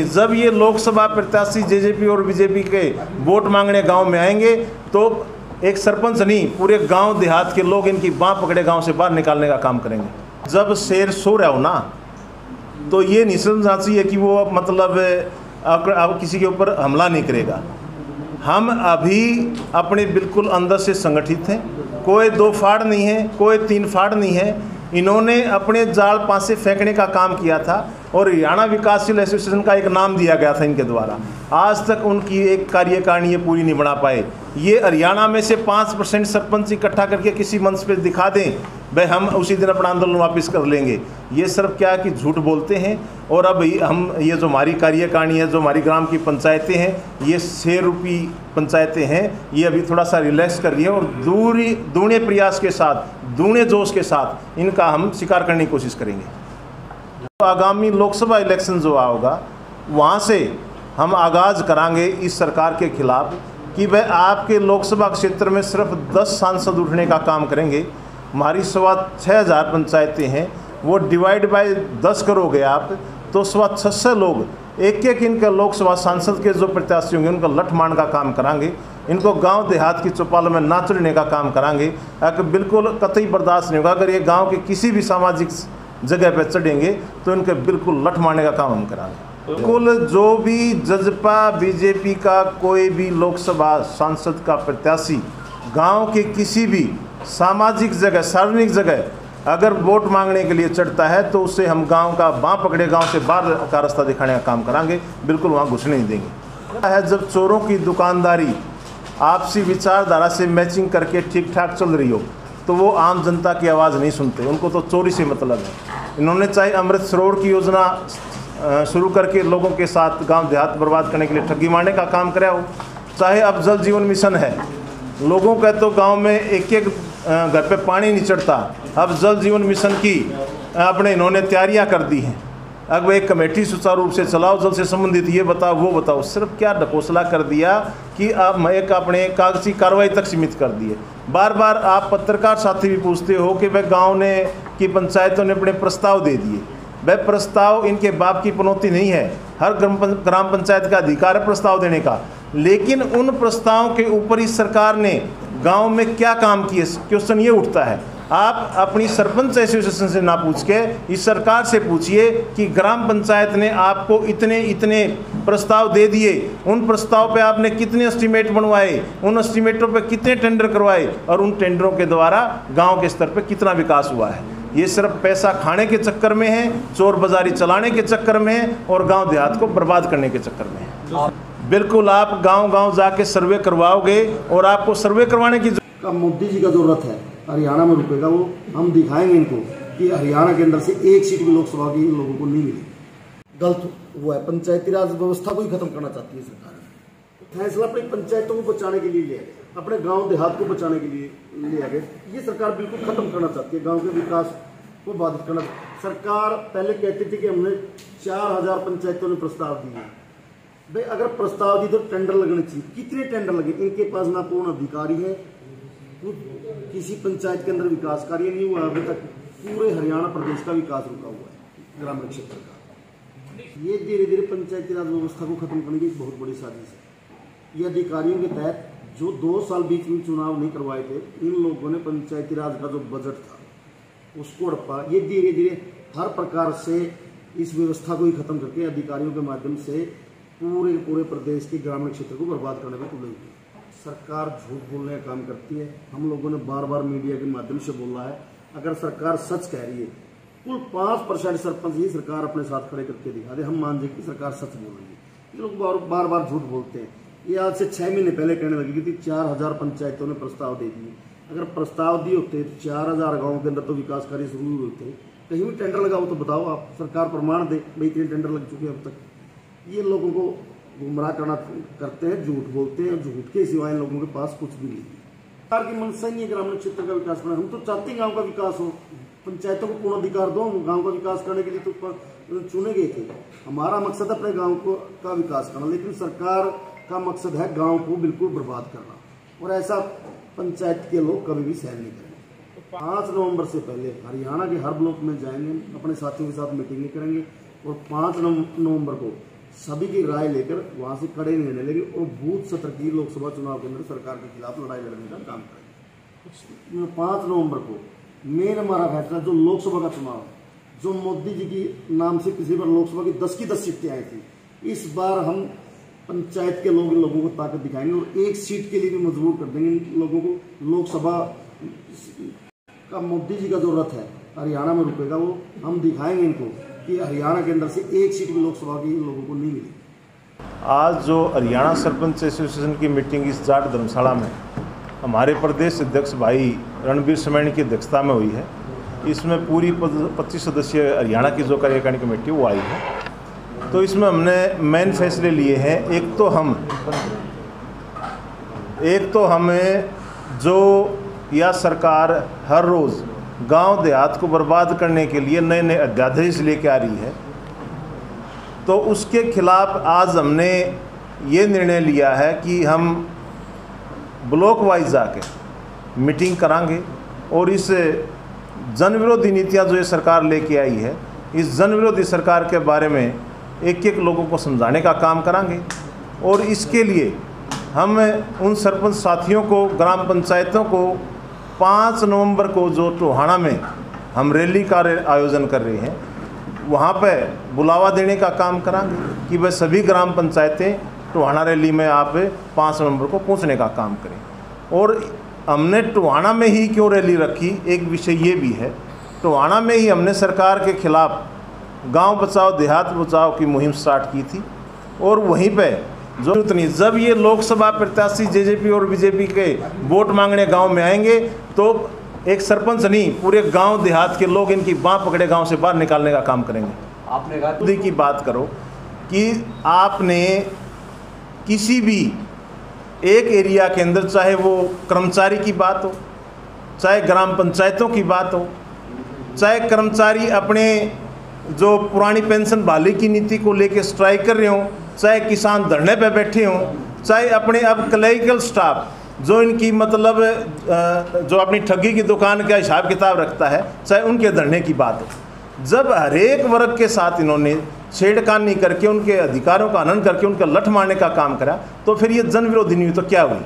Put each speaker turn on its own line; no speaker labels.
जब ये लोकसभा प्रत्याशी जेजेपी और बीजेपी के वोट मांगने गांव में आएंगे तो एक सरपंच नहीं, पूरे गांव देहात के लोग इनकी बाँह पकड़े गांव से बाहर निकालने का काम करेंगे। जब शेर सो रहा हो ना, तो ये नहीं समझना चाहिए कि वो मतलब अब किसी के ऊपर हमला नहीं करेगा। हम अभी अपने बिल्कुल अंदर से संगठित हैं, कोई 2 फाड़ नहीं है, कोई 3 फाड़ नहीं है। इन्होंने अपने जाल पासे फेंकने का काम किया था और हरियाणा विकासशील एसोसिएशन का एक नाम दिया गया था इनके द्वारा। आज तक उनकी एक कार्यकारिणी ये पूरी नहीं बना पाए। ये हरियाणा में से 5% सरपंच इकट्ठा करके किसी मंच पे दिखा दें, भाई हम उसी दिन अपना आंदोलन वापस कर लेंगे। ये सिर्फ क्या कि झूठ बोलते हैं। और अब हम ये जो हमारी कार्यकारिणी है, जो हमारी ग्राम की पंचायतें हैं, ये 6 रुपये पंचायतें हैं, ये अभी थोड़ा सा रिलैक्स कर रही है और दूने प्रयास के साथ, दूने जोश के साथ इनका हम शिकार करने की कोशिश करेंगे। तो आगामी लोकसभा इलेक्शन जो होगा, वहाँ से हम आगाज़ करांगे इस सरकार के खिलाफ कि वह आपके लोकसभा क्षेत्र में सिर्फ 10 सांसद उठने का काम करेंगे। हमारी 6,500 पंचायतें हैं, वो डिवाइड बाय 10 करोगे आप तो 600 लोग एक इनके लोकसभा सांसद के जो प्रत्याशी होंगे उनका लठमार का काम करांगे। इनको गांव देहात की चौपालों में ना चढ़ने का काम करांगे। बिल्कुल कतई बर्दाश्त नहीं होगा अगर ये गांव के किसी भी सामाजिक जगह पर चढ़ेंगे तो इनके बिल्कुल लठ मारने का काम हम करांगे। बिल्कुल जो भी जजपा बीजेपी का कोई भी लोकसभा सांसद का प्रत्याशी गांव के किसी भी सामाजिक जगह, सार्वजनिक जगह अगर वोट मांगने के लिए चढ़ता है तो उससे हम गांव का बाँह पकड़े गांव से बाहर का रास्ता दिखाने का काम करांगे, बिल्कुल वहां घुसने नहीं देंगे। है जब चोरों की दुकानदारी आपसी विचारधारा से मैचिंग करके ठीक ठाक चल रही हो तो वो आम जनता की आवाज़ नहीं सुनते, उनको तो चोरी से मतलब है। इन्होंने चाहे अमृत सरोवर की योजना शुरू करके लोगों के साथ गांव देहात बर्बाद करने के लिए ठगी मारने का काम कराया हो, चाहे अब जल जीवन मिशन है, लोगों का तो गांव में एक घर पे पानी नहीं चढ़ता, अब जल जीवन मिशन की अपने इन्होंने तैयारियां कर दी हैं। अब एक कमेटी सुचारू रूप से चलाओ, जल से संबंधित ये बताओ वो बताओ, सिर्फ क्या ढकोसला कर दिया कि अब एक अपने कागजी कार्रवाई तक सीमित कर दिए। बार बार आप पत्रकार साथी भी पूछते हो कि वह गाँव ने की पंचायतों ने अपने प्रस्ताव दे दिए। वह प्रस्ताव इनके बाप की पनौती नहीं है, हर ग्राम पंचायत का अधिकार है प्रस्ताव देने का, लेकिन उन प्रस्तावों के ऊपर इस सरकार ने गांव में क्या काम किए, क्वेश्चन ये उठता है। आप अपनी सरपंच एसोसिएशन से ना पूछ के इस सरकार से पूछिए कि ग्राम पंचायत ने आपको इतने प्रस्ताव दे दिए, उन प्रस्ताव पे आपने कितने एस्टीमेट बनवाए, उन एस्टीमेटों पे कितने टेंडर करवाए और उन टेंडरों के द्वारा गांव के स्तर पे कितना विकास हुआ है। ये सिर्फ पैसा खाने के चक्कर में है, चोर बाजारी चलाने के चक्कर में है और गांव देहात को बर्बाद करने के चक्कर में है। बिल्कुल आप गांव जाके सर्वे करवाओगे और आपको सर्वे करवाने की
मोदी जी का जो रथ है हरियाणा में रुकेगा, वो हम दिखाएंगे इनको कि हरियाणा के अंदर से एक सीट भी लोकसभा की लोगों को नहीं मिली। गलत वो है, पंचायती राज व्यवस्था को ही खत्म करना चाहती है सरकार। फैसला अपनी पंचायतों को बचाने के लिए लिया, अपने गांव देहात को बचाने के लिए लिया गया। ये सरकार बिल्कुल खत्म करना चाहती है, गांव के विकास को बाधित करना। सरकार पहले कहती थी कि हमने 4000 पंचायतों ने प्रस्ताव दिए। भाई अगर प्रस्ताव दी तो टेंडर लगने चाहिए, कितने टेंडर लगे? इनके पास ना पूर्ण अधिकारी है, किसी पंचायत के अंदर विकास कार्य नहीं हुआ अभी तक। पूरे हरियाणा प्रदेश का विकास रुका हुआ है ग्रामीण क्षेत्र का। ये धीरे धीरे पंचायती राज व्यवस्था को खत्म करने की एक बहुत बड़ी साजिश है। ये अधिकारियों के तहत जो 2 साल बीच में चुनाव नहीं करवाए थे, इन लोगों ने पंचायती राज का जो बजट था उसको हड़पा। ये धीरे धीरे हर प्रकार से इस व्यवस्था को ही खत्म करके अधिकारियों के माध्यम से पूरे प्रदेश के ग्रामीण क्षेत्र को बर्बाद करने में तुले हुई। सरकार झूठ बोलने का काम करती है। हम लोगों ने बार बार मीडिया के माध्यम से बोला है, अगर सरकार सच कह रही है, कुल 5% सरपंच ही सरकार अपने साथ खड़े करके दिखा दे, हम मान जाए कि सरकार सच बोल रही है। ये लोग बार बार झूठ बोलते हैं। ये आज से 6 महीने पहले कहने लगी थी 4000 पंचायतों ने प्रस्ताव दे दिए। अगर प्रस्ताव दिए होते 4000 गाँव के अंदर तो विकास कार्य शुरू हुए होते। कहीं भी टेंडर लगाओ तो बताओ, आप सरकार प्रमाण दे भाई इतने टेंडर लग चुके हैं अब तक। ये लोगों को गुमराह करते हैं, झूठ बोलते हैं, झूठ के सिवाय लोगों के पास कुछ भी नहीं। सरकार की मनसा ही नहीं है ग्रामीण क्षेत्र का विकास करना। हम तो चाहते हैं गांव का विकास हो, पंचायतों को पूर्ण अधिकार दो। गांव का विकास करने के लिए तो चुने गए थे। हमारा मकसद है अपने गांव का विकास करना, लेकिन सरकार का मकसद है गांव को बिल्कुल बर्बाद करना, और ऐसा पंचायत के लोग कभी भी सहन नहीं करेंगे। 5 नवंबर से पहले हरियाणा के हर ब्लॉक में जाएंगे, अपने साथियों के साथ मीटिंगें करेंगे और 5 नवंबर को सभी की राय लेकर वहां से कड़े निर्णय लेंगे और बूथ सत्र की लोकसभा चुनाव के अंदर सरकार के खिलाफ लड़ाई लड़ने का काम करेंगे। 5 नवंबर को मेन हमारा फैसला जो लोकसभा का चुनाव है, जो मोदी जी की नाम से पिछली बार लोकसभा की 10 की 10 सीटें आई थी, इस बार हम पंचायत के लोगों को ताकत दिखाएंगे और एक सीट के लिए भी मजबूर कर देंगे इन लोगों को। लोकसभा का मोदी जी का जो रथ है हरियाणा में रुकेगा, वो हम दिखाएंगे इनको कि हरियाणा के अंदर से एक सीट भी लोकसभा की लोगों को नहीं मिली।
आज जो हरियाणा सरपंच एसोसिएशन की मीटिंग इस जाट धर्मशाला में हमारे प्रदेश अध्यक्ष भाई रणबीर समेणी की अध्यक्षता में हुई है, इसमें पूरी 25 सदस्यीय हरियाणा की जो कार्यकारिणी कमेटी वो आई है। तो इसमें हमने मेन फैसले लिए हैं। एक तो हमें जो यह सरकार हर रोज़ गांव देहात को बर्बाद करने के लिए नए नए अध्यादेश लेके आ रही है, तो उसके खिलाफ आज हमने ये निर्णय लिया है कि हम ब्लॉक वाइज जाके मीटिंग करांगे और इस जन विरोधी नीतियाँ जो ये सरकार लेके आई है, इस जन विरोधी सरकार के बारे में एक एक लोगों को समझाने का काम करांगे। और इसके लिए हम उन सरपंच साथियों को, ग्राम पंचायतों को 5 नवंबर को जो टोहाना में हम रैली का आयोजन कर रहे हैं, वहाँ पे बुलावा देने का काम करांगे कि वह सभी ग्राम पंचायतें टोहाना रैली में आप 5 नवंबर को पहुँचने का काम करें। और हमने टोहाना में ही क्यों रैली रखी, एक विषय ये भी है, टोहाना में ही हमने सरकार के खिलाफ गांव बचाओ देहात बचाओ की मुहिम स्टार्ट की थी। और वहीं पे जो उतनी जब ये लोकसभा प्रत्याशी जेजेपी और बीजेपी के वोट मांगने गांव में आएंगे, तो एक सरपंच नहीं, पूरे गांव देहात के लोग इनकी बाँह पकड़े गांव से बाहर निकालने का काम करेंगे। आपने कहा की बात करो कि आपने किसी भी एक एरिया के अंदर, चाहे वो कर्मचारी की बात हो, चाहे ग्राम पंचायतों की बात हो, चाहे कर्मचारी अपने जो पुरानी पेंशन बहाली की नीति को लेकर स्ट्राइक कर रहे हों, चाहे किसान धरने पे बैठे हों, चाहे अपने अब क्लरिकल स्टाफ जो इनकी मतलब जो अपनी ठगी की दुकान का हिसाब किताब रखता है, चाहे उनके धरने की बात हो। जब हरेक वर्ग के साथ इन्होंने छेड़खानी करके, उनके अधिकारों का हनन करके उनका लठ मारने का काम करा, तो फिर ये जन विरोधी नीति तो क्या हुई।